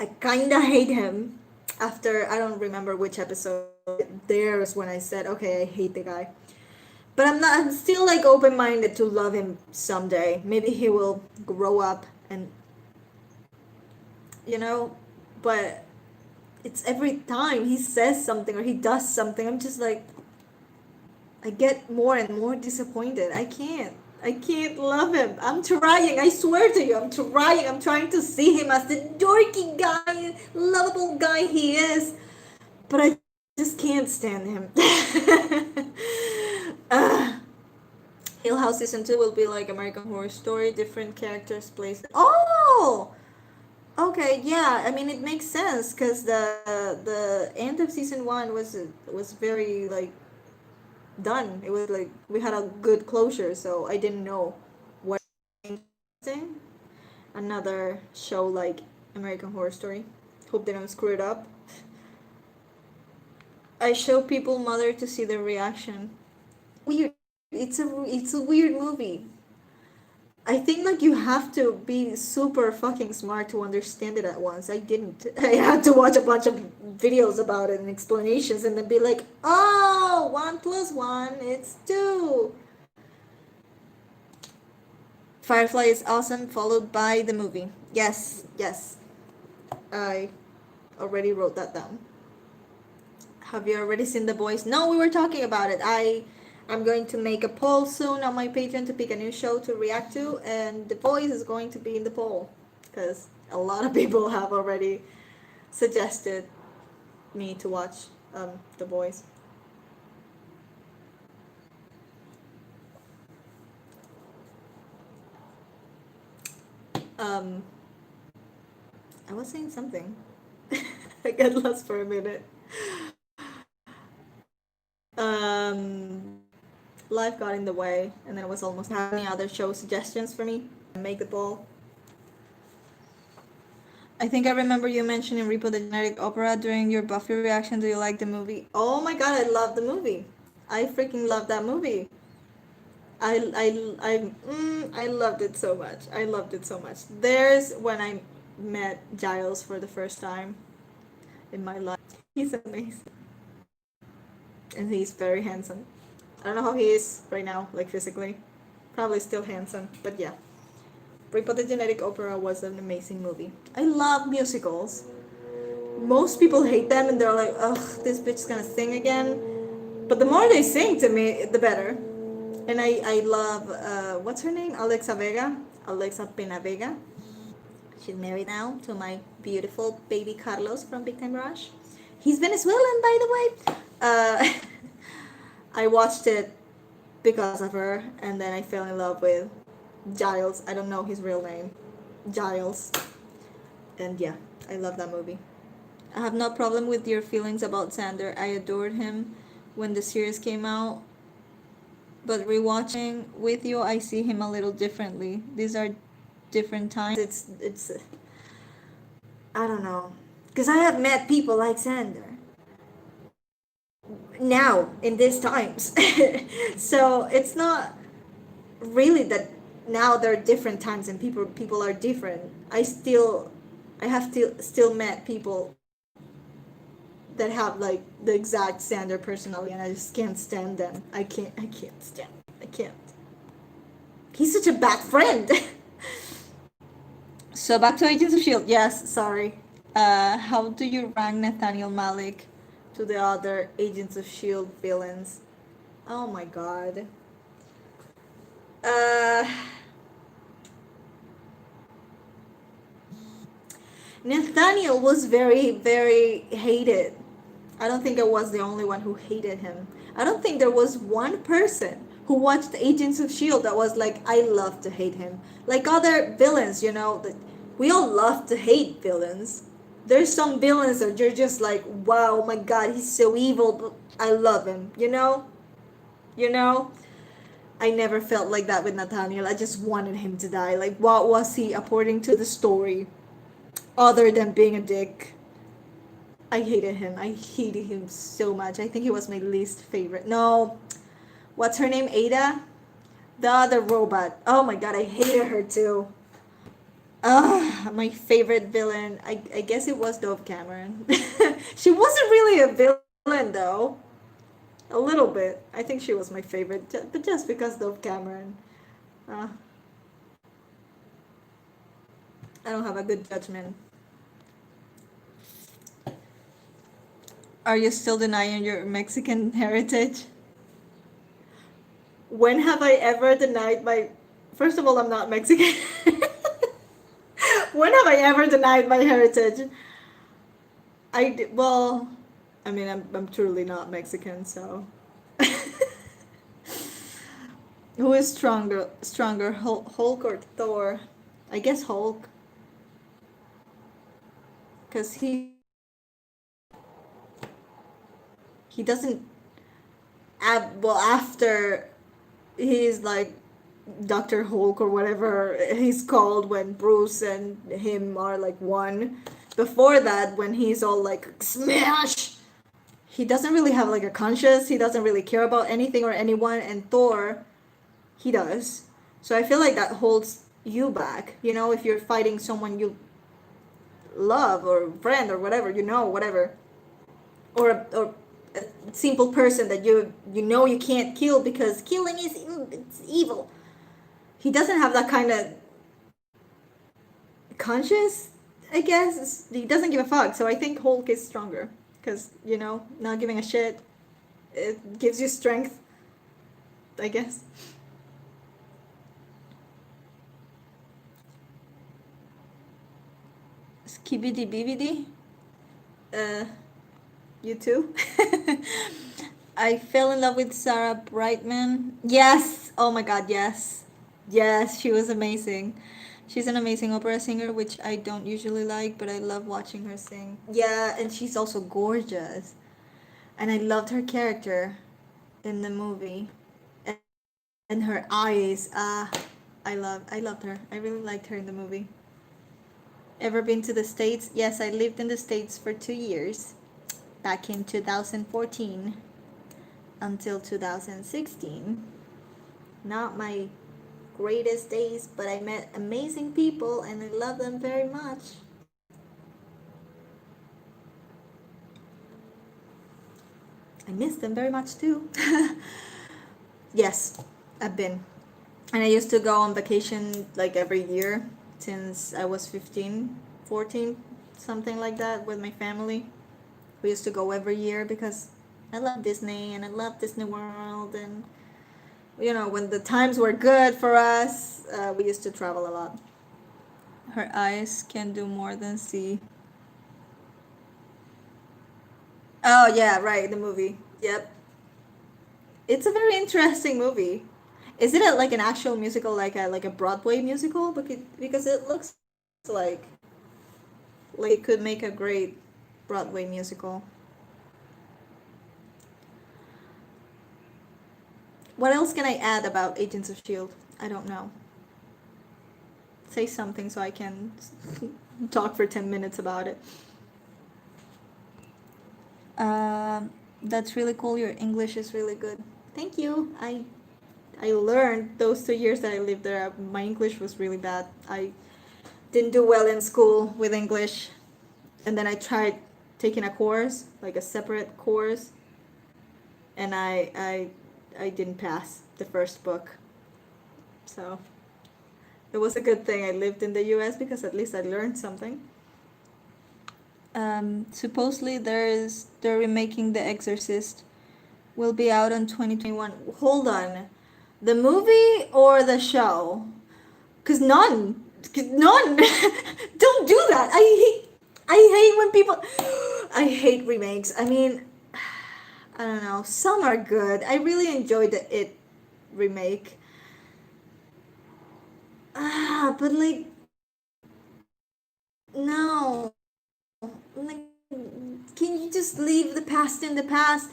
I kinda hate him. After, I don't remember which episode, there's when I said, okay, I hate the guy. But I'm still like open-minded to love him someday. Maybe he will grow up and, but it's every time he says something or he does something, I'm just like, I get more and more disappointed. I can't love him. I'm trying. I swear to you, I'm trying. I'm trying to see him as the dorky guy, lovable guy he is. But I just can't stand him. Hill House season 2 will be like American Horror Story, different characters, plays. Oh, okay, yeah. I mean, it makes sense because the end of season 1 was very like done. It was like we had a good closure, so I didn't know what. Another show like American Horror Story. Hope they don't screw it up. I show people Mother to see their reaction. Weird. It's a weird movie. I think like you have to be super fucking smart to understand it at once. I didn't. I had to watch a bunch of videos about it and explanations and then be like, oh, 1 + 1, it's 2. Firefly is awesome, followed by the movie. Yes, yes. I already wrote that down. Have you already seen The Boys? No, we were talking about it. I'm going to make a poll soon on my Patreon to pick a new show to react to, and The Boys is going to be in the poll because a lot of people have already suggested me to watch The Boys. I was saying something. I got lost for a minute. Life got in the way, and then it was almost have any other show suggestions for me. Make the poll. I think I remember you mentioning Repo the Genetic Opera during your Buffy reaction. Do you like the movie? Oh my god, I love the movie. I freaking love that movie. I loved it so much. I loved it so much. There's when I met Giles for the first time in my life. He's amazing. And he's very handsome. I don't know how he is right now, like physically. Probably still handsome, but yeah. Repo the Genetic Opera was an amazing movie. I love musicals. Most people hate them and they're like, ugh, this bitch's gonna sing again. But the more they sing to me, the better. And I love, what's her name? Alexa Vega. Alexa Pena Vega. She's married now to my beautiful baby Carlos from Big Time Rush. He's Venezuelan, by the way. I watched it because of her, and then I fell in love with Giles. I don't know his real name. Giles. And yeah, I love that movie. I have no problem with your feelings about Xander. I adored him when the series came out, but rewatching with you, I see him a little differently. These are different times. It's I don't know, because I have met people like Xander now in these times, so it's not really that now there are different times and people are different. I have still met people that have like the exact Xander personality, and I just can't stand them. I can't stand. I can't. He's such a bad friend. So back to Agents of Shield. Yes, sorry. How do you rank Nathaniel Malik to the other Agents of Shield villains? Oh my god. Uh, Nathaniel was very hated. I don't think I was the only one who hated him. I don't think there was one person who watched Agents of Shield that was like, I love to hate him. Like other villains, you know, that we all love to hate villains. There's some villains that you're just like, wow, my god, he's so evil, but I love him, you know? You know? I never felt like that with Nathaniel. I just wanted him to die. Like, what was he according to the story? Other than being a dick. I hated him. I hated him so much. I think he was my least favorite. No, what's her name? Ada? The other robot. Oh my god, I hated her too. Ugh, my favorite villain. I guess it was Dove Cameron. She wasn't really a villain though. A little bit. I think she was my favorite, but just because Dove Cameron. Uh, I don't have a good judgment. Are you still denying your Mexican heritage? When have I ever denied my... First of all, I'm not Mexican. When have I ever denied my heritage? Well, I mean, I'm truly not Mexican, so... Who is stronger, Hulk or Thor? I guess Hulk. Because he doesn't... Well, after he's like Dr. Hulk or whatever he's called when Bruce and him are like one. Before that, when he's all like smash, he doesn't really have like a conscience. He doesn't really care about anything or anyone. And Thor, he does. So I feel like that holds you back. You know, if you're fighting someone you love or friend or whatever, you know, whatever, or a simple person that you know you can't kill because killing is it's evil. He doesn't have that kind of conscience, I guess. He doesn't give a fuck. So I think Hulk is stronger because you know, not giving a shit, it gives you strength, I guess. Skibidi bibidi. Uh, you too. I fell in love with Sarah Brightman. Yes. Oh my god, yes. Yes, she was amazing. She's an amazing opera singer, which I don't usually like, but I love watching her sing. Yeah, and she's also gorgeous. And I loved her character in the movie. And her eyes. I loved her. I really liked her in the movie. Ever been to the States? Yes, I lived in the States for 2 years, back in 2014 until 2016. Not my greatest days, but I met amazing people and I love them very much. I miss them very much too. Yes, I've been. And I used to go on vacation like every year since I was 15, 14, something like that with my family. We used to go every year because I love Disney and I love Disney World. And, when the times were good for us, we used to travel a lot. Her eyes can do more than see. Oh, yeah, right, the movie. Yep. It's a very interesting movie. Is it like an actual musical, like a Broadway musical? Because it looks like like it could make a great Broadway musical. What else can I add about Agents of Shield? I don't know. Say something so I can talk for 10 minutes about it. That's really cool. Your English is really good. Thank you. I learned those 2 years that I lived there. My English was really bad. I didn't do well in school with English, and then I tried taking a course, like a separate course, and I didn't pass the first book. So it was a good thing I lived in the U.S. because at least I learned something. Supposedly they're remaking The Exorcist. Will be out in 2021. Hold on, the movie or the show? Cause none. None. Don't do that. I hate when people. I hate remakes. I mean, I don't know. Some are good. I really enjoyed the It remake. But like, no. Like, can you just leave the past in the past?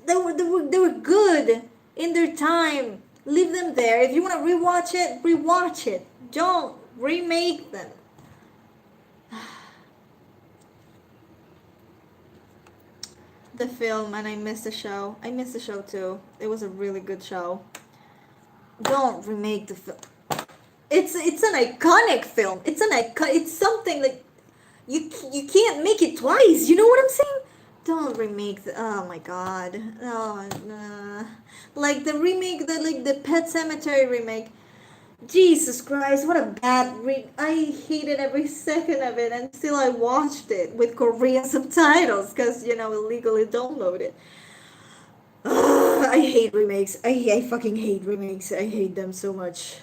They were good in their time. Leave them there. If you want to rewatch it, rewatch it. Don't remake them. The film, and I missed the show. I missed the show too. It was a really good show. Don't remake the film. It's an iconic film. It's something like you can't make it twice. You know what I'm saying? Don't remake the. Oh my god. Oh, like the remake, the Pet Cemetery remake. Jesus Christ, what a bad I hated every second of it, and still I watched it with Korean subtitles because illegally downloaded. I hate remakes. I fucking hate remakes. I hate them so much.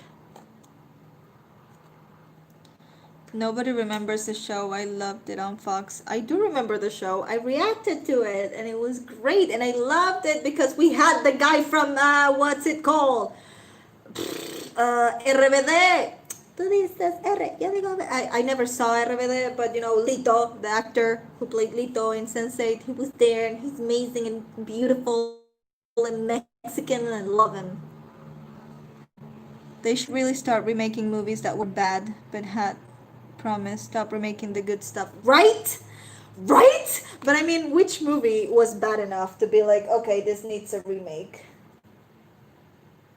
Nobody remembers the show. I loved it on Fox. I do remember the show. I reacted to it and it was great. And I loved it because we had the guy from, what's it called? RBD. Tú dices R. Yo digo, I never saw RBD, but Lito, the actor who played Lito in Sense8, he was there and he's amazing and beautiful and Mexican and I love him. They should really start remaking movies that were bad but had promise. Stop remaking the good stuff. Right? Right? But I mean, which movie was bad enough to be like, okay, this needs a remake?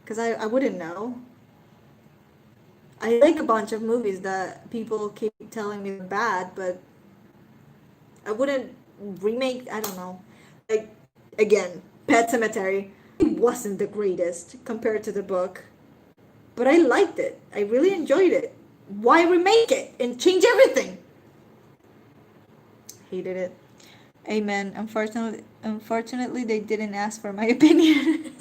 Because I wouldn't know. I like a bunch of movies that people keep telling me are bad, but I wouldn't remake, I don't know. Like, again, Pet Cemetery. It wasn't the greatest compared to the book, but I liked it. I really enjoyed it. Why remake it and change everything? Hated it. Amen. Unfortunately, they didn't ask for my opinion.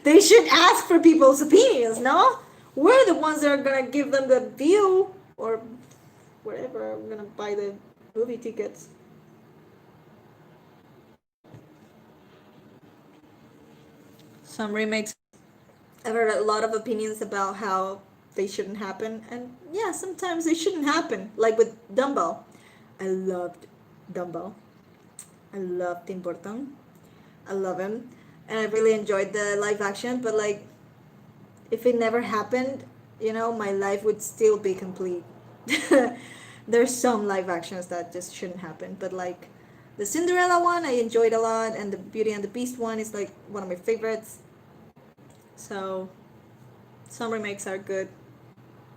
They should ask for people's opinions, no? We're the ones that are gonna give them the view or whatever. I'm gonna buy the movie tickets. Some remakes. I've heard a lot of opinions about how they shouldn't happen, and yeah, sometimes they shouldn't happen. Like with Dumbo. I loved Dumbo. I love Tim Burton. I love him. And I really enjoyed the live action, but like, if it never happened, my life would still be complete. There's some live actions that just shouldn't happen, but like the Cinderella one I enjoyed a lot, and the Beauty and the Beast one is like one of my favorites. So some remakes are good,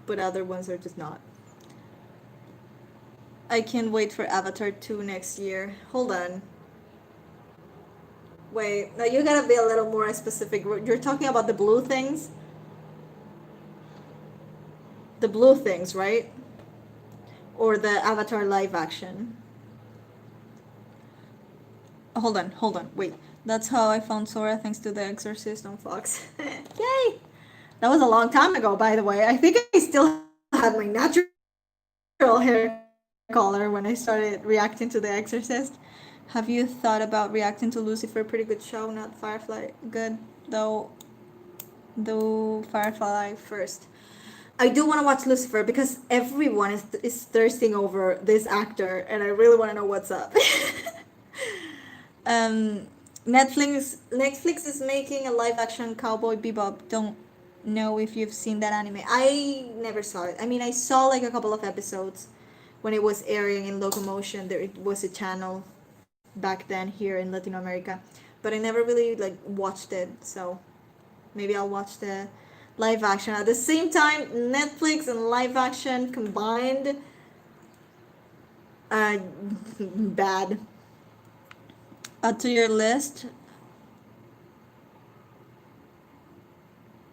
but other ones are just not. I can't wait for Avatar 2 next year. Hold on. Wait, now you gotta be a little more specific. You're talking about the blue things? The blue things, right? Or the Avatar live action? Hold on, wait. That's how I found Sora thanks to The Exorcist on Fox. Yay! That was a long time ago, by the way. I think I still had my natural hair color when I started reacting to The Exorcist. Have you thought about reacting to Lucifer? Pretty good show, not Firefly. Good, though. Though Firefly first. I do want to watch Lucifer because everyone is thirsting over this actor, and I really want to know what's up. Netflix is making a live action Cowboy Bebop. Don't know if you've seen that anime. I never saw it. I mean, I saw like a couple of episodes when it was airing in Locomotion. There it was a channel back then here in Latin America, but I never really like watched it. So maybe I'll watch the live action at the same time. Netflix and live action combined. Bad. Add to your list.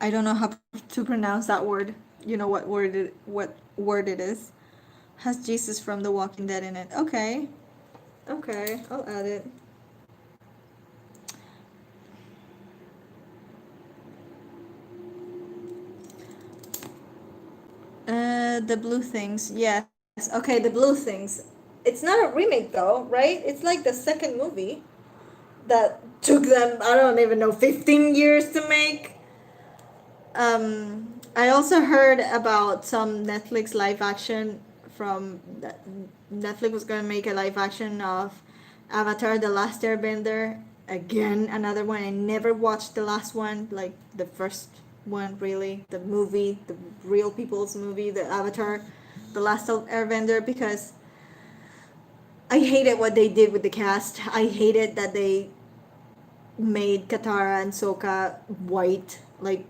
I don't know how to pronounce that word. You know what word it is. Has Jesus from The Walking Dead in it. Okay. Okay, I'll add it. The Blue Things. Yes. Okay, The Blue Things. It's not a remake though, right? It's like the second movie that took them, I don't even know, 15 years to make. I also heard about some Netflix live action from Netflix was going to make a live action of Avatar: The Last Airbender. Again, another one. I never watched the last one, like the first one, really, the movie, the real people's movie, the Avatar: The Last Airbender, because I hated what they did with the cast. I hated that they made Katara and Sokka white, like,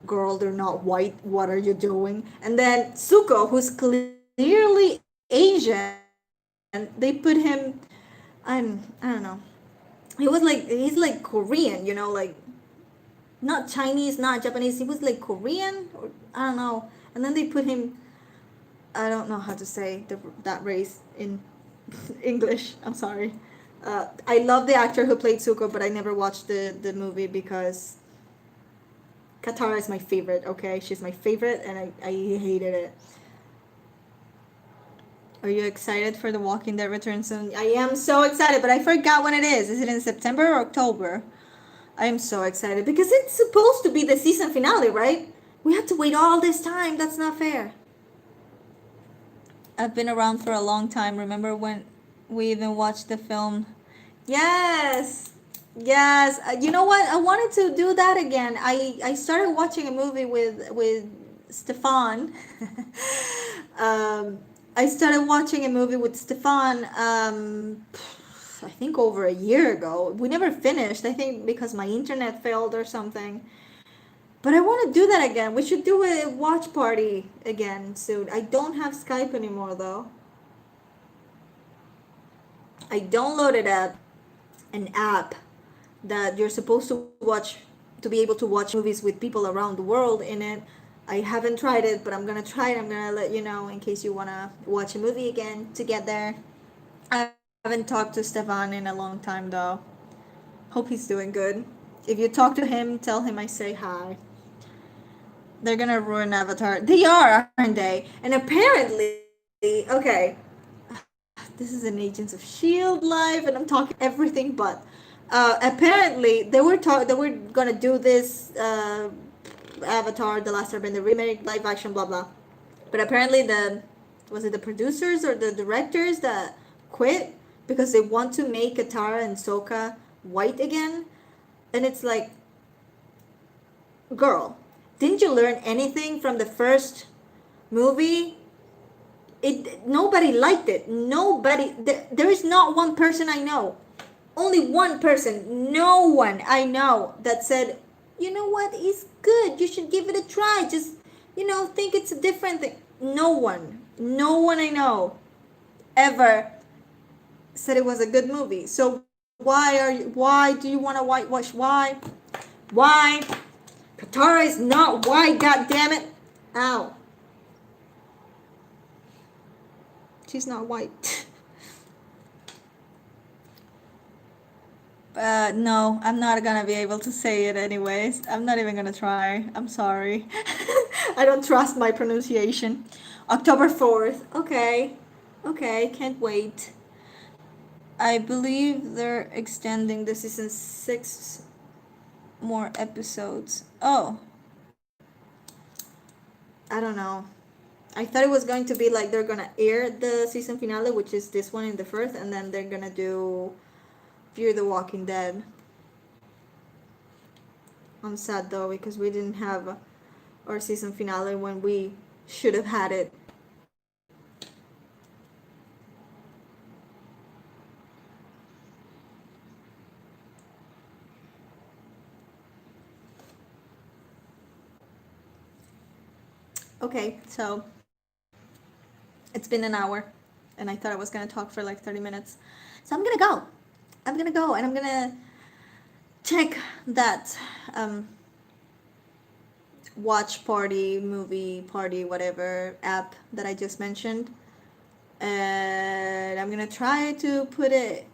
girl, they're not white, what are you doing? And then Zuko, who's clearly Asian, they put him, I don't know, he's like Korean, you know, like not Chinese, not Japanese, he was like Korean, or I don't know. And then they put him, I don't know how to say that race in English, I'm sorry. I love the actor who played Zuko, but I never watched the movie because Katara is my favorite, okay? She's my favorite, and I hated it. Are you excited for The Walking Dead return soon? I am so excited, but I forgot when it is. Is it in September or October? I am so excited because it's supposed to be the season finale, right? We have to wait all this time. That's not fair. I've been around for a long time. Remember when we even watched the film? Yes. Yes. You know what? I wanted to do that again. I started watching a movie with Stefan. I started watching a movie with Stefan I think over a year ago. We never finished. I think because my internet failed or something. But I want to do that again. We should do a watch party again soon. I don't have Skype anymore though. I downloaded an app that you're supposed to watch to be able to watch movies with people around the world in it. I haven't tried it, but I'm gonna try it. I'm gonna let you know in case you wanna watch a movie again together. I haven't talked to Stefan in a long time though. Hope he's doing good. If you talk to him, tell him I say hi. They're gonna ruin Avatar. They are, aren't they? And apparently, okay, this is an Agents of Shield live, and I'm talking everything but. Apparently, they were gonna do this Avatar: The Last Airbender remake, live action, blah blah. But apparently, was it the producers or the directors that quit because they want to make Katara and Sokka white again, and it's like, girl, didn't you learn anything from the first movie? Nobody liked it. Nobody. There is not one person I know. Only one person. No one I know that said, you know what, it's good. You should give it a try. Just, think it's a different thing. No one. No one I know ever said it was a good movie. So why do you want to whitewash? Why? Katara is not white, god damn it. Ow. She's not white. No, I'm not gonna be able to say it anyways. I'm not even gonna try. I'm sorry. I don't trust my pronunciation. October 4th. Okay. Okay, can't wait. I believe they're extending the season 6 more episodes. Oh. I don't know. I thought it was going to be like they're gonna air the season finale, which is this one in the first, and then they're gonna do Fear the Walking Dead. I'm sad though because we didn't have our season finale when we should have had it. Okay, so it's been an hour and I thought I was gonna talk for like 30 minutes. So I'm gonna go. I'm gonna go and I'm gonna check that watch party, movie party, whatever app that I just mentioned. And I'm gonna try to put it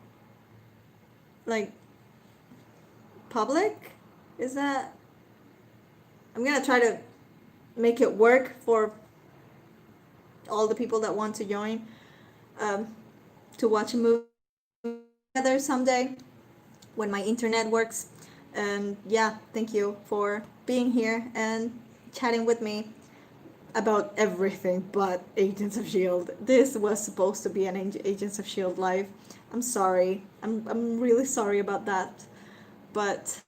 like public. Is that? I'm gonna try to make it work for all the people that want to join to watch a movie together someday when my internet works. And yeah, thank you for being here and chatting with me about everything but Agents of S.H.I.E.L.D. This was supposed to be an Agents of S.H.I.E.L.D. live. I'm sorry. I'm really sorry about that. But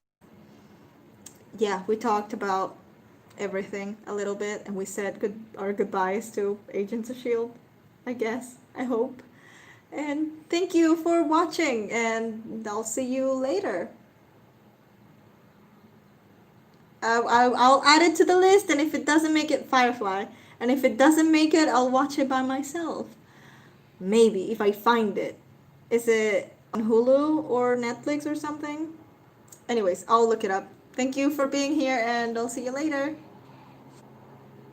yeah, we talked about everything a little bit and we said our goodbyes to Agents of S.H.I.E.L.D. I guess. I hope. And thank you for watching and I'll see you later. I'll add it to the list, and if it doesn't make it, Firefly. And if it doesn't make it, I'll watch it by myself. Maybe, if I find it. Is it on Hulu or Netflix or something? Anyways, I'll look it up. Thank you for being here, and I'll see you later.